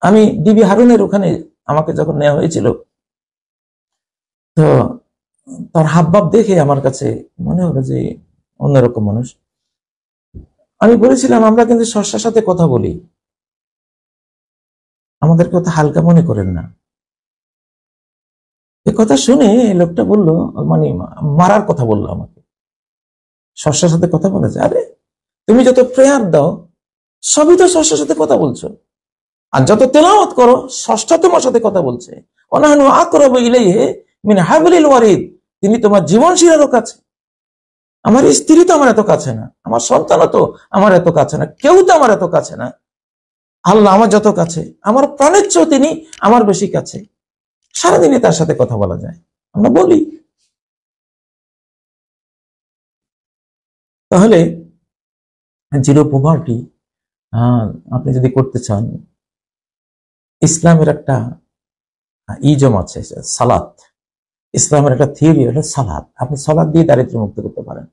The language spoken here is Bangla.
আমি ডিবি হারুনের ওখানে আমাকে যখন নেওয়া হয়েছিল, তো তার হাবভাব দেখে আমার কাছে মনে হলো যে অন্যরকম মানুষ। আমি বলেছিলাম, আমরা কিন্তু সর্ষার সাথে কথা বলি, আমাদের কথা হালকা মনে করেন না। এ কথা শুনে লোকটা বলল, মানে মারার কথা বললো আমাকে, সর্ষার সাথে কথা বলা যায়? আরে তুমি যত প্রেয়ার দাও সবই তো সর্ষার সাথে কথা বলছো, আর যত তেলাওয়াত করো ষষ্ঠ তোমার সাথে কথা বলছে। অনাহানু আকরাবু ইলাইহি মিন হাবলিল ওয়ারিদ, তিনি তোমার জীবন শিরারও কাছে। আমার স্ত্রী তো আমার এত কাছে না, আমার সন্তানও তো আমার এত কাছে না, কেউ তো আমার এত কাছে না। আল্লাহ আমার যত কাছে, আমার প্রাণের চেয়েও তিনি আমার বেশি কাছে। সারাদিনে তার সাথে কথা বলা যায়, আমরা বলি। তাহলে জিরো পভার্টি আপনি যদি করতে চান, ইসলামের একটা ইজম আছে, সালাত। ইসলামের একটা থিওরি হলো সালাত। আপনি সালাত দিয়ে দারিদ্র্য মুক্ত করতে পারেন।